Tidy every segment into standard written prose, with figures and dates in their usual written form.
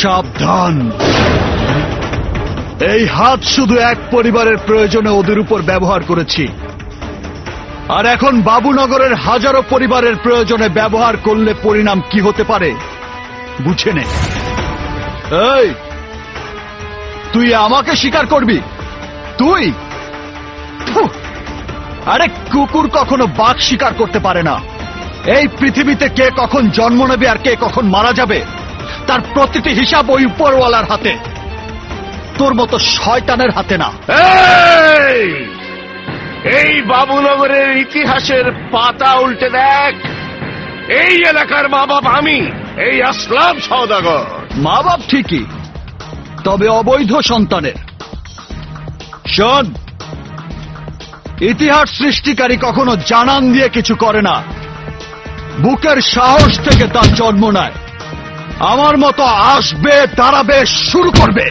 সাবধান, এই হাত শুধু এক পরিবারের প্রয়োজনে ওদের উপর ব্যবহার করেছি, আর এখন বাবুনগরের হাজারো পরিবারের প্রয়োজনে ব্যবহার করলে পরিণাম কি হতে পারে বুঝে নে। এই, তুই আমাকে স্বীকার করবি? তুই? ফু! আরে কুকুর কখনো বাঘ শিকার করতে পারে না। এই পৃথিবীতে কে কখন জন্ম নেবে আর কে কখন মারা যাবে তার প্রতিটি হিসাব ওই উপরওয়ালার হাতে, তোর মতো শয়তানের হাতে না। এই বাবুনগরের ইতিহাসের পাতা উল্টে দেখ। এই এলাকার মা বাপ আমি, এই আসলাম সওদাগর। মা বাপ ঠিকই, তবে অবৈধ সন্তানের। শোন, ইতিহাস সৃষ্টিকারী কখনো জানান দিয়ে কিছু করে না, বুকের সাহস থেকে তার জন্ম নেয়। আমার মতো আসবে, দাঁড়াবে, শুরু করবে,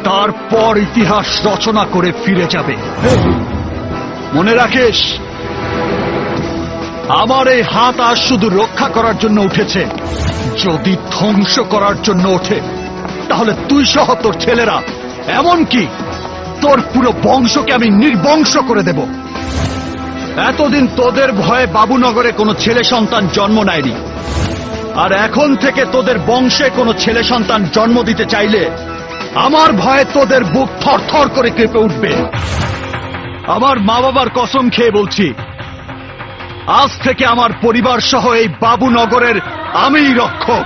তারপর ইতিহাস রচনা করে ফিরে যাবে। মনে রাখিস, আমার এই হাত আজ শুধু রক্ষা করার জন্য উঠেছে। যদি ধ্বংস করার জন্য ওঠে তাহলে তুই সহ তোর ছেলেরা, এমনকি তোর পুরো বংশকে আমি নির্বংশ করে দেব। এতদিন তোদের ভয়ে বাবুনগরে কোনো ছেলে সন্তান জন্ম নেয়নি, আর এখন থেকে তোদের বংশে কোনো ছেলে সন্তান জন্ম দিতে চাইলে আমার ভয়ে তোদের বুক থরথর করে কেঁপে উঠবে। আমার মা বাবার কসম খেয়ে বলছি, আজ থেকে আমার পরিবার সহ এই বাবুনগরের আমিই রক্ষক।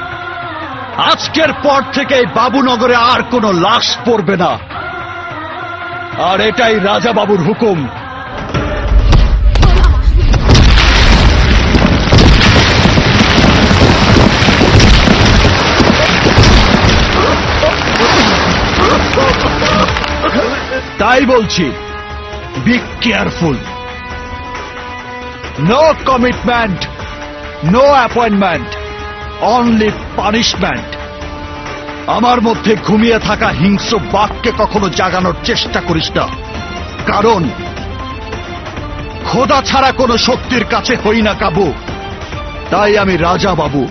আজকের পর থেকে এই বাবুনগরে আর কোনো লাশ পড়বে না, আর এটাই রাজা বাবুর হুকুম। তাই বলছি, be careful. No commitment, no appointment, only punishment. আমার মধ্যে ঘুমিয়ে থাকা হিংস্র বাঘকে কখনো জাগানোর চেষ্টা করিস না, কারণ খোদা ছাড়া কোনো শক্তির কাছে হই না কাবু। তাই আমি রাজা বাবু।